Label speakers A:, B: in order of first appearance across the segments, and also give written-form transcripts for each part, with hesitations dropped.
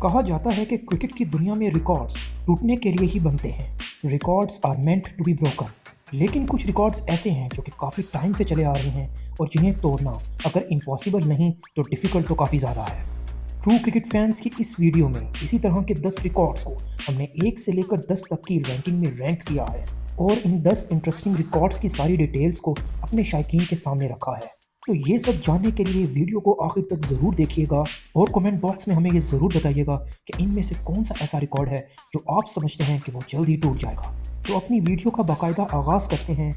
A: कहा जाता है कि क्रिकेट की दुनिया में रिकॉर्ड्स टूटने के लिए ही बनते हैं। Records are meant to be broken. लेकिन कुछ रिकॉर्ड्स ऐसे हैं जो कि काफ़ी टाइम से चले आ रहे हैं और जिन्हें तोड़ना अगर इम्पॉसिबल नहीं तो डिफ़िकल्ट तो काफ़ी ज़्यादा है। ट्रू क्रिकेट फैंस की इस वीडियो में इसी तरह के 10 रिकॉर्ड्स को हमने 1 से लेकर 10 तक की रैंकिंग में रैंक किया है और इन 10 इंटरेस्टिंग रिकॉर्ड्स की सारी डिटेल्स को अपने शायकीन के सामने रखा है। तो ये सब जानने के लिए वीडियो को आखिर तक ज़रूर देखिएगा और कमेंट बॉक्स में हमें ये ज़रूर बताइएगा कि इनमें से कौन सा ऐसा रिकॉर्ड है जो आप समझते हैं कि वो जल्द ही टूट जाएगा। तो अपनी वीडियो का बाकायदा आगाज़ करते हैं।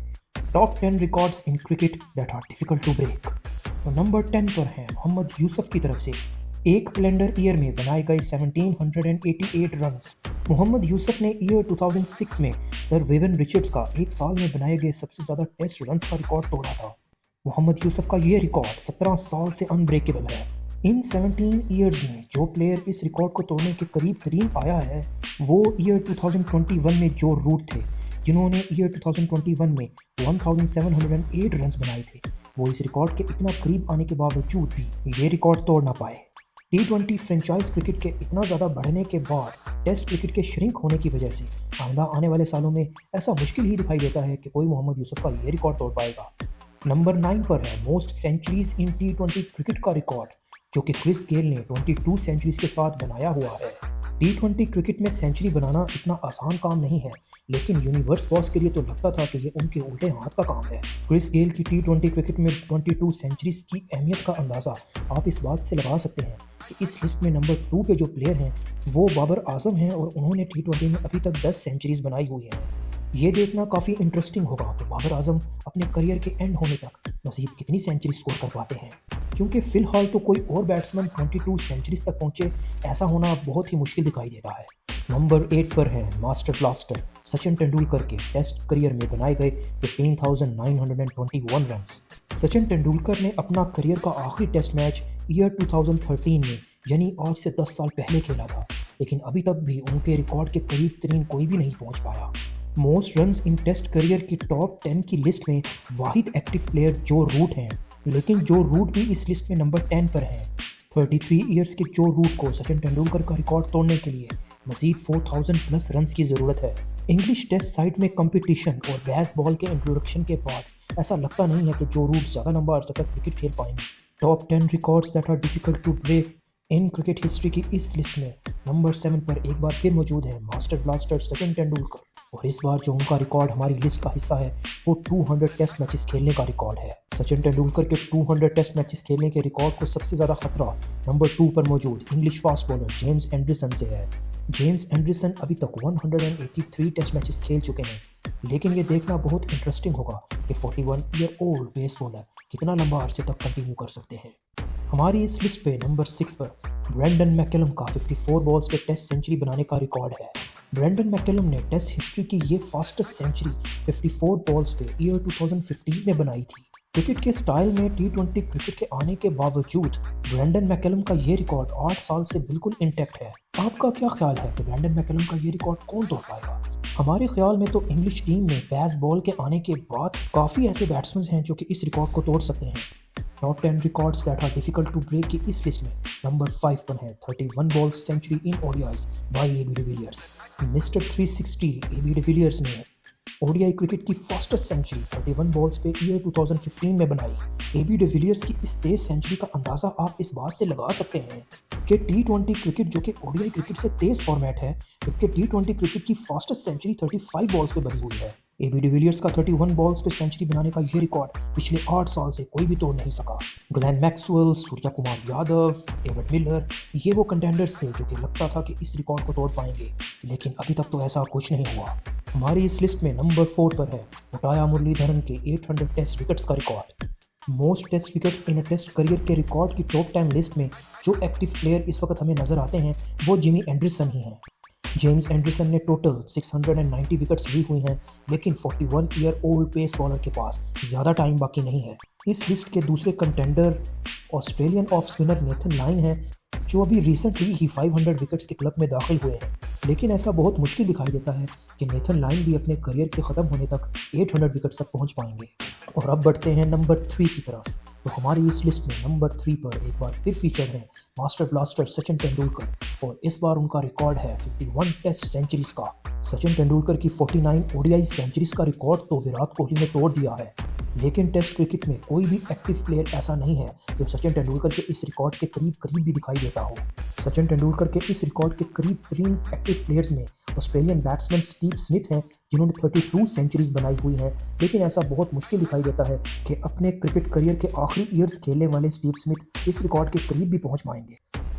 A: Top 10 records in cricket that are difficult to break. तो नंबर 10 पर है मोहम्मद यूसुफ की तरफ से एक कैलेंडर ईयर में बनाए गए 1788 रन्स। मोहम्मद यूसुफ ने ईयर 2006 में सर विवियन रिचर्ड्स का एक साल में बनाए गए सबसे ज़्यादा टेस्ट रन्स का रिकॉर्ड तोड़ा था। मोहम्मद यूसुफ का ये रिकॉर्ड 17 साल से अनब्रेकेबल है। इन 17 ईयर्स में जो प्लेयर इस रिकॉर्ड को तोड़ने के करीब तरीन आया है वो ईयर 2021 में जो रूट थे, जिन्होंने ईयर 2021 में 1708 रन्स बनाए थे। वो इस रिकॉर्ड के इतना करीब आने के बावजूद भी ये रिकॉर्ड तोड़ ना पाए। T20 फ्रेंचाइज क्रिकेट के इतना ज़्यादा बढ़ने के बाद टेस्ट क्रिकेट के श्रिंक होने की वजह से आइंदा आने वाले सालों में ऐसा मुश्किल ही दिखाई देता है कि कोई मोहम्मद यूसुफ का ये रिकॉर्ड तोड़ पाएगा। नंबर 9 पर है मोस्ट सेंचुरीज इन T20 क्रिकेट का रिकॉर्ड, जो कि क्रिस गेल ने 22 सेंचुरीज के साथ बनाया हुआ है। T20 क्रिकेट में सेंचुरी बनाना इतना आसान काम नहीं है, लेकिन यूनिवर्स बॉस के लिए तो लगता था कि ये उनके उल्टे हाथ का काम है। क्रिस गेल की T20 क्रिकेट में 22 सेंचुरीज की अहमियत का अंदाज़ा आप इस बात से लगा सकते हैं कि इस लिस्ट में नंबर 2 पे जो प्लेयर हैं वो बाबर आजम हैं और उन्होंने T20 में अभी तक 10 सेंचुरीज बनाई हुई हैं। ये देखना काफ़ी इंटरेस्टिंग होगा कि बाबर आजम अपने करियर के एंड होने तक मज़ीद कितनी सेंचुरी स्कोर कर पाते हैं, क्योंकि फ़िलहाल तो कोई और बैट्समैन 22 सेंचुरीज तक पहुंचे ऐसा होना बहुत ही मुश्किल दिखाई देता है। नंबर 8 पर है मास्टर ब्लास्टर सचिन तेंदुलकर के टेस्ट करियर में बनाए गए 15,921 रन्स। सचिन तेंदुलकर ने अपना करियर का आखिरी टेस्ट मैच ईयर 2013 में यानी आज से 10 साल पहले खेला था, लेकिन अभी तक भी उनके रिकॉर्ड के करीब तरीन कोई भी नहीं पहुंच पाया। Most runs in test career की टॉप 10 की लिस्ट में वाहिद एक्टिव प्लेयर जो रूट हैं, लेकिन जो रूट भी इस लिस्ट में नंबर 10 पर हैं। 33 ईयर्स के जो रूट को सचिन तेंदुलकर का रिकॉर्ड तोड़ने के लिए मजीद 4000 प्लस रन्स की ज़रूरत है। इंग्लिश टेस्ट साइड में कंपटीशन और बेसबॉल के इंट्रोडक्शन के बाद ऐसा लगता नहीं है कि जो रूट ज़्यादा लंबा अर्सा तक क्रिकेट खेल पाएंगे। Top 10 records that are difficult to break in cricket history की इस लिस्ट में नंबर 7 पर एक बार फिर मौजूद है मास्टर ब्लास्टर सचिन तेंदुलकर, और इस बार जो उनका रिकॉर्ड हमारी लिस्ट का हिस्सा है वो 200 टेस्ट मैचेस खेलने का रिकॉर्ड है। सचिन तेंदुलकर के 200 टेस्ट मैचेस खेलने के रिकॉर्ड को सबसे ज़्यादा खतरा नंबर 2 पर मौजूद English fast bowler James Anderson से है। जेम्स एंडरसन अभी तक 183 टेस्ट मैचेस खेल चुके हैं, लेकिन ये देखना बहुत इंटरेस्टिंग होगा कि 41 ईयर ओल्ड पेस बॉलर कितना लंबा अरसे तक कंटिन्यू कर सकते हैं। हमारी इस लिस्ट पे नंबर 6 पर ब्रेंडन मैकलम का 54 बॉल्स पे टेस्ट सेंचुरी बनाने का रिकॉर्ड है। ब्रेंडन मैकलम ने टेस्ट हिस्ट्री की ये फास्टेस्ट सेंचुरी 54 बॉल्स पे ईयर 2015 में बनाई थी। क्रिकेट के स्टाइल में T20 क्रिकेट के आने के बावजूद ब्रेंडन मैकलम का ये रिकॉर्ड 8 साल से बिल्कुल इंटैक्ट है। आपका क्या ख्याल है कि ब्रेंडन मैकलम का ये रिकॉर्ड कौन तोड़ पाएगा? हमारे ख्याल में तो इंग्लिश टीम में बेसबॉल के आने के बाद काफ़ी ऐसे बैट्समैन हैं जो कि इस रिकॉर्ड को तोड़ सकते हैं। Top 10 records that are difficult to break की इस लिस्ट में नंबर 5 पर है 31 balls century in ODIs by A B de Villiers. Mister 360 A B de Villiers ने ओडीआई क्रिकेट की फास्टेस्ट सेंचुरी 31 बॉल्स पे ईयर 2015 में बनाई। एबी डिविलियर्स की इस तेज सेंचुरी का अंदाज़ा आप इस बात से लगा सकते हैं कि T20 क्रिकेट जो कि ओडीआई क्रिकेट से तेज फॉर्मेट है, जबकि T20 क्रिकेट की फास्टेस्ट सेंचुरी 35 बॉल्स पे बनी हुई है। एबी डिविलियर्स का 31 बॉल्स पे सेंचुरी बनाने का ये रिकॉर्ड पिछले 8 साल से कोई भी तोड़ नहीं सका। Glenn Maxwell, Surya Kumar Yadav, David Miller, ये वो कंटेंडर्स थे जो कि लगता था कि इस रिकॉर्ड को तोड़ पाएंगे, लेकिन अभी तक तो ऐसा कुछ नहीं हुआ। हमारी इस लिस्ट में नंबर 4 पर है मुटाया मुरलीधरन के 800 टेस्ट विकेट्स का record. Most test wickets in a test career के रिकॉर्ड की टॉप 10 लिस्ट में जो एक्टिव प्लेयर इस वक्त हमें नजर आते हैं वो जिमी एंडरसन ही हैं। जेम्स एंडरसन ने टोटल 690 विकेट्स ली हुई हैं, लेकिन 41 ईयर ओल्ड पेस बॉलर के पास ज़्यादा टाइम बाकी नहीं है। इस लिस्ट के दूसरे contender Australian off spinner Nathan line है, जो अभी रिसेंटली ही 500 विकेट्स के क्लब में दाखिल हुए हैं, लेकिन ऐसा बहुत मुश्किल दिखाई देता है कि नेथन लाइन भी अपने करियर के ख़त्म होने तक 800 विकेट्स तक पहुंच पाएंगे। और अब बढ़ते हैं नंबर 3 की तरफ। तो हमारी इस लिस्ट में नंबर 3 पर एक बार फिर फीचर है मास्टर ब्लास्टर सचिन तेंदुलकर और इस बार उनका रिकॉर्ड है 51 टेस्ट सेंचुरीज का। सचिन तेंदुलकर की 49 ओडीआई सेंचुरीज का रिकॉर्ड तो विराट कोहली ने तोड़ दिया है, लेकिन टेस्ट क्रिकेट में कोई भी एक्टिव प्लेयर ऐसा नहीं है जो सचिन तेंदुलकर के इस रिकॉर्ड के करीब करीब भी दिखाई देता हो। सचिन तेंदुलकर के इस रिकॉर्ड के करीब 3 एक्टिव प्लेयर्स में ऑस्ट्रेलियन बैट्समैन स्टीव स्मिथ हैं जिन्होंने 32 सेंचुरीज बनाई हुई हैं, लेकिन ऐसा बहुत मुश्किल दिखाई देता है कि अपने क्रिकेट करियर के आखिरी ईयर्स खेलने वाले स्टीव स्मिथ इस रिकॉर्ड के करीब भी पहुंच पाएंगे।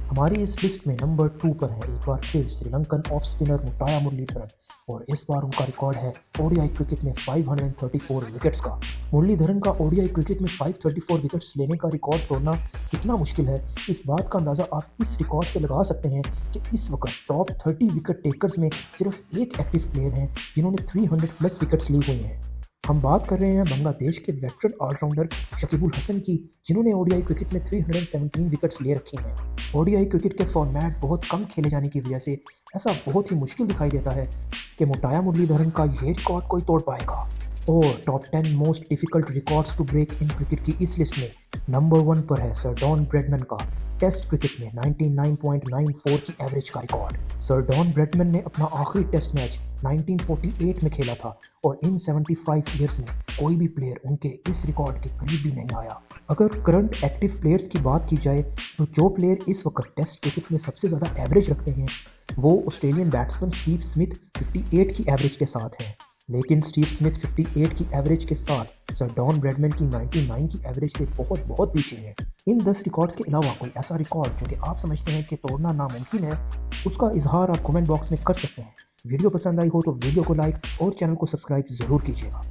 A: हमारी इस लिस्ट में नंबर 2 पर है एक बार फिर श्रीलंकन ऑफ स्पिनर मुताया मुरलीधरन और इस बार उनका रिकॉर्ड है ओडीआई क्रिकेट में 534 विकेट्स का। मुरलीधरन का ओडीआई क्रिकेट में 534 विकेट्स लेने का रिकॉर्ड तोड़ना कितना मुश्किल है, इस बात का अंदाज़ा आप इस रिकॉर्ड से लगा सकते हैं कि इस वक्त टॉप 30 विकेट टेकर्स में सिर्फ एक एक्टिव प्लेयर हैं जिन्होंने 300 प्लस विकेट्स ली हुई हैं। हम बात कर रहे हैं बांग्लादेश के वेटरन ऑलराउंडर शकीबुल हसन की, जिन्होंने ओडीआई क्रिकेट में 317 विकेट्स ले रखी हैं। ओडीआई क्रिकेट के फॉर्मेट बहुत कम खेले जाने की वजह से ऐसा बहुत ही मुश्किल दिखाई देता है कि मुताया मुरलीधरन का ये रिकॉर्ड कोई तोड़ पाएगा। और top 10 most difficult records to break in cricket की इस लिस्ट में नंबर 1 पर है सर डॉन ब्रैडमैन का टेस्ट क्रिकेट में 99.94 की एवरेज का रिकॉर्ड। सर डॉन ब्रैडमैन ने अपना आखिरी टेस्ट मैच 1948 में खेला था और इन 75 ईयर्स में कोई भी प्लेयर उनके इस रिकॉर्ड के करीब भी नहीं आया। अगर करंट एक्टिव प्लेयर्स की बात की जाए तो जो प्लेयर इस वक्त टेस्ट क्रिकेट में सबसे ज़्यादा एवरेज रखते हैं वो ऑस्ट्रेलियन बैट्समैन स्टीव स्मिथ 58 की एवरेज के साथ हैं, लेकिन स्टीव स्मिथ 58 की एवरेज के साथ सर डॉन ब्रैडमैन की 99 की एवरेज से बहुत बहुत पीछे है। इन 10 रिकॉर्ड्स के अलावा कोई ऐसा रिकॉर्ड जो कि आप समझते हैं कि तोड़ना नामुमकिन है, उसका इजहार आप कमेंट बॉक्स में कर सकते हैं। वीडियो पसंद आई हो तो वीडियो को लाइक और चैनल को सब्सक्राइब ज़रूर कीजिएगा।